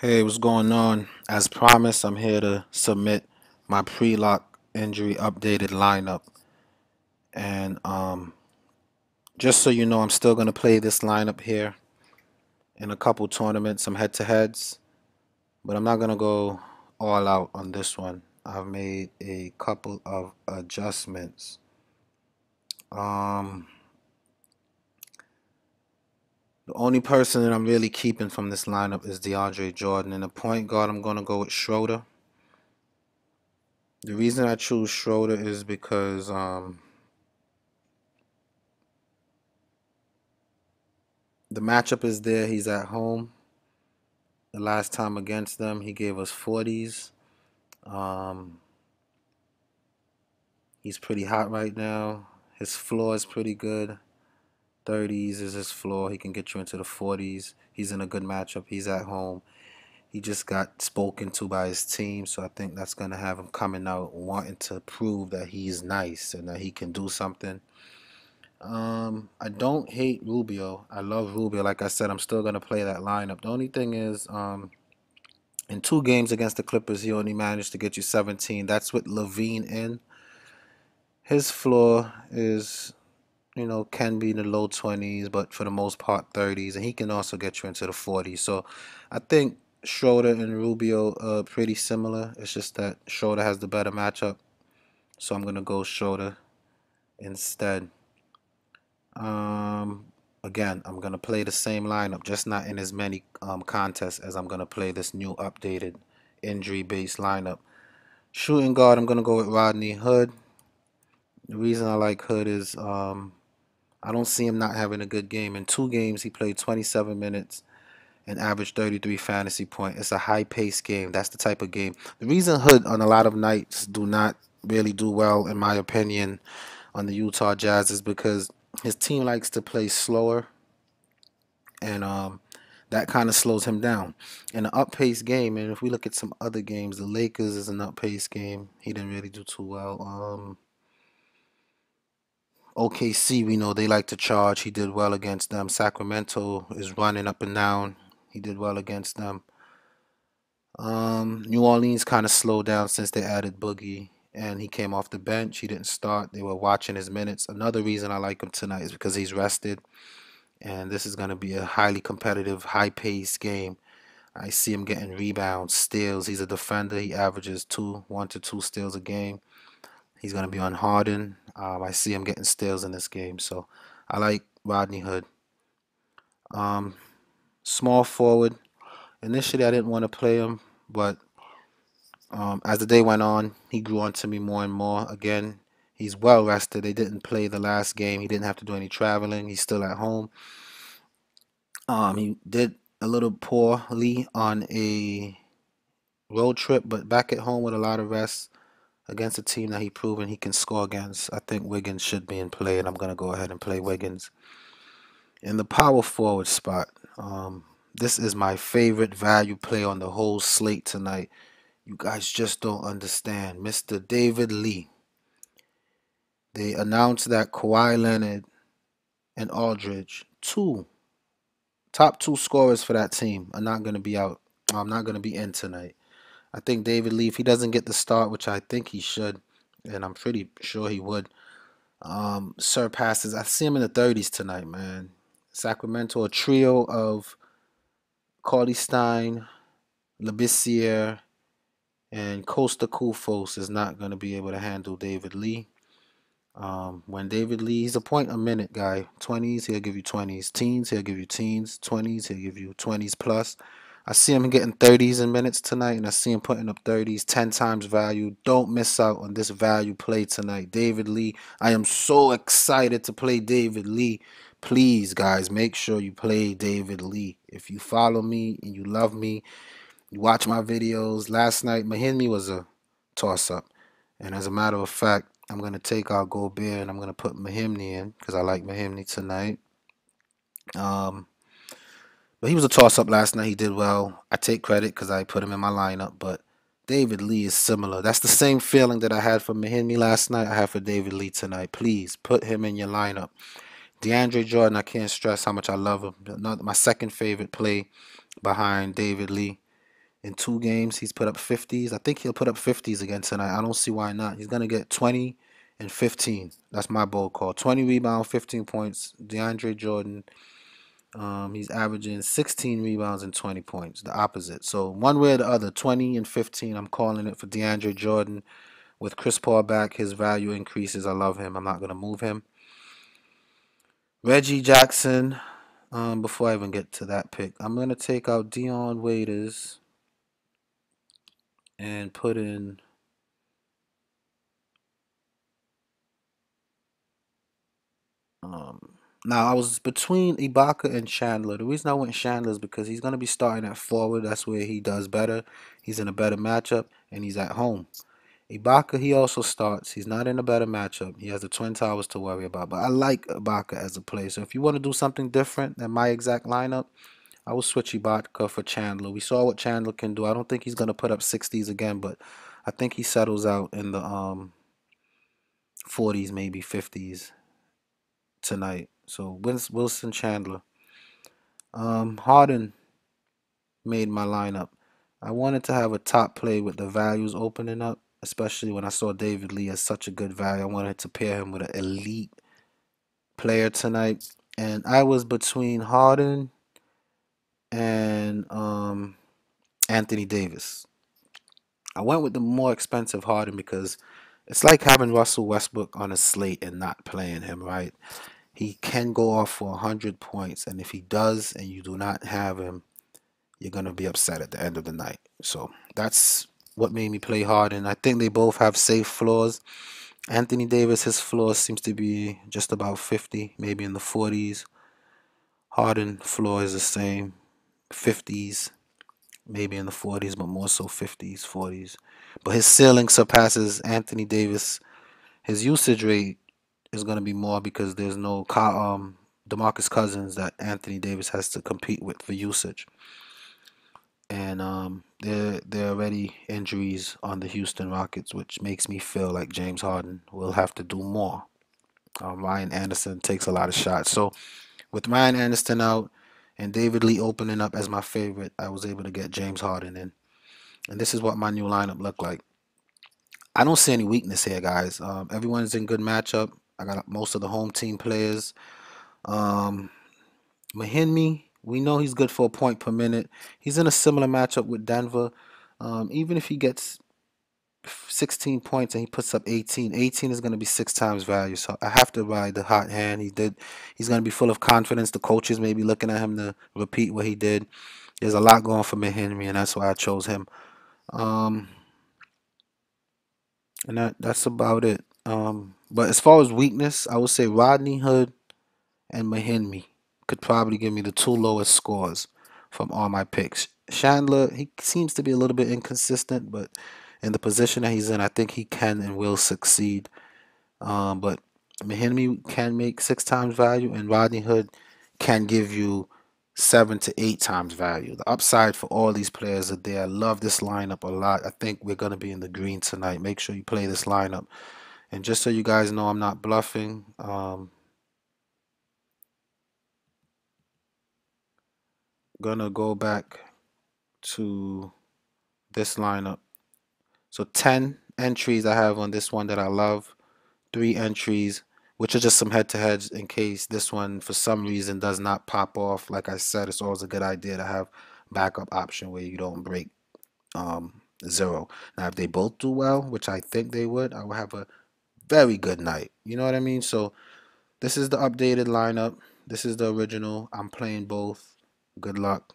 Hey, what's going on? As promised, I'm here to submit my pre-lock injury updated lineup. And just so you know, I'm still going to play this lineup here in a couple tournaments, some head-to-heads, but I'm not going to go all out on this one. I've made a couple of adjustments. Um, the only person that I'm really keeping from this lineup is DeAndre Jordan. And the point guard, I'm going to go with Schroeder. The reason I choose Schroeder is because the matchup is there. He's at home. The last time against them, he gave us 40s. Um, he's pretty hot right now. His floor is pretty good. 30s is his floor. He can get you into the 40s. He's in a good matchup. He's at home. He just got spoken to by his team, so I think that's going to have him coming out wanting to prove that he's nice and that he can do something. I don't hate Rubio. I love Rubio. Like I said, I'm still going to play that lineup. The only thing is, in 2 games against the Clippers, he only managed to get you 17. That's with Levine in. His floor is, can be in the low 20s, but for the most part 30s, and he can also get you into the 40s. So I think Schroeder and Rubio are pretty similar. It's just that Schroeder has the better matchup, so I'm gonna go Schroeder instead. Um, Again, I'm gonna play the same lineup, just not in as many contests as I'm gonna play this new updated injury-based lineup. Shooting guard, I'm gonna go with Rodney Hood. The reason I like Hood is I don't see him not having a good game. In 2 games, he played 27 minutes and averaged 33 fantasy points. It's a high-paced game. That's the type of game. The reason Hood on a lot of nights do not really do well, in my opinion, on the Utah Jazz is because his team likes to play slower, and that kind of slows him down. In an up-paced game, and if we look at some other games, the Lakers is an up-paced game. He didn't really do too well. OKC, we know they like to charge. He did well against them. Sacramento is running up and down. He did well against them. New Orleans kind of slowed down since they added Boogie and he came off the bench. He didn't start. They were watching his minutes. Another reason I like him tonight is because he's rested, and this is going to be a highly competitive, high-paced game. I see him getting rebounds, steals. He's a defender. He averages 1 to 2 steals a game. He's going to be on Harden. I see him getting steals in this game. So I like Rodney Hood. Um, Small forward. Initially, I didn't want to play him, but as the day went on, he grew on to me more and more. Again, he's well rested. They didn't play the last game. He didn't have to do any traveling. He's still at home. He did a little poorly on a road trip, but back at home with a lot of rest against a team that he proven he can score against. I think Wiggins should be in play, and I'm going to go ahead and play Wiggins. In the power forward spot, this is my favorite value play on the whole slate tonight. You guys just don't understand. Mr. David Lee. They announced that Kawhi Leonard and Aldridge, top two scorers for that team, are not going to be out. I'm not going to be in tonight. I think David Lee, if he doesn't get the start, which I think he should, and I'm pretty sure he would, surpasses. I see him in the 30s tonight, man. Sacramento, a trio of Carly Stein, Labissiere, and Costa Kufos is not going to be able to handle David Lee. When David Lee, he's a point a minute guy. 20s, he'll give you 20s. Teens, he'll give you teens. 20s, he'll give you 20s plus. I see him getting 30s in minutes tonight, and I see him putting up 30s, 10 times value. Don't miss out on this value play tonight. David Lee, I am so excited to play David Lee. Please, guys, make sure you play David Lee. If you follow me and you love me, you watch my videos. Last night, mahinmi was a toss-up. And as a matter of fact, I'm going to take our Gobert and I'm going to put mahinmi in because I like mahinmi tonight. Um, but he was a toss-up last night. He did well. I take credit because I put him in my lineup. But David Lee is similar. That's the same feeling that I had for mahinmi last night. I have for David Lee tonight. Please put him in your lineup. DeAndre Jordan, I can't stress how much I love him. My second favorite play behind David Lee. In 2 games, he's put up 50s. I think he'll put up 50s again tonight. I don't see why not. He's gonna get 20 and 15. That's my bold call. 20 rebounds, 15 points. DeAndre Jordan, he's averaging 16 rebounds and 20 points. The opposite. So one way or the other, 20 and 15. I'm calling it for DeAndre Jordan. With Chris Paul back, his value increases. I love him. I'm not gonna move him. Reggie Jackson. Before I even get to that pick, I'm gonna take out Dion Waiters and put in. Um, Now I was between Ibaka and Chandler. The reason I went Chandler is because he's gonna be starting at forward. That's where he does better. He's in a better matchup, and he's at home. Ibaka, he also starts. He's not in a better matchup. He has the Twin Towers to worry about. But I like Ibaka as a player. So if you want to do something different than my exact lineup, I will switch Ibaka for Chandler. We saw what Chandler can do. I don't think he's gonna put up 60s again, but I think he settles out in the 40s, maybe 50s tonight. So Wilson Chandler. Harden made my lineup. I wanted to have a top play with the values opening up, especially when I saw David Lee as such a good value. I wanted to pair him with an elite player tonight. And I was between Harden and Anthony Davis. I went with the more expensive Harden because it's like having Russell Westbrook on a slate and not playing him, right? He can go off for 100 points, and if he does and you do not have him, you're going to be upset at the end of the night. So that's what made me play Harden. I think they both have safe floors. Anthony Davis, his floor seems to be just about 50, maybe in the 40s. Harden floor is the same, 50s, maybe in the 40s, but more so 50s, 40s. But his ceiling surpasses Anthony Davis. His usage rate is going to be more because there's no DeMarcus Cousins that Anthony Davis has to compete with for usage. And there are already injuries on the Houston Rockets, which makes me feel like James Harden will have to do more. Ryan Anderson takes a lot of shots. So with Ryan Anderson out and David Lee opening up as my favorite, I was able to get James Harden in. And this is what my new lineup looked like. I don't see any weakness here, guys. Everyone's in good matchup. I got most of the home team players. Um, Mahinmi, we know he's good for a point per minute. He's in a similar matchup with Denver. Even if he gets 16 points and he puts up 18, 18 is going to be 6 times value. So I have to ride the hot hand. He's going to be full of confidence. The coaches may be looking at him to repeat what he did. There's a lot going for Mahinmi, and that's why I chose him. Um, and that's about it. But as far as weakness, I would say Rodney Hood and Mahinmi could probably give me the two lowest scores from all my picks. Chandler, he seems to be a little bit inconsistent, but in the position that he's in, I think he can and will succeed. But Mahinmi can make 6 times value, and Rodney Hood can give you 7 to 8 times value. The upside for all these players are there. I love this lineup a lot. I think we're going to be in the green tonight. Make sure you play this lineup. And just so you guys know, I'm not bluffing. Gonna go back to this lineup. So 10 entries I have on this one that I love. 3 entries, which are just some head-to-heads in case this one for some reason does not pop off. Like I said, it's always a good idea to have backup option where you don't break zero. Now, if they both do well, which I think they would, I will have a very good night. You know what I mean? So this is the updated lineup. This is the original. I'm playing both. Good luck.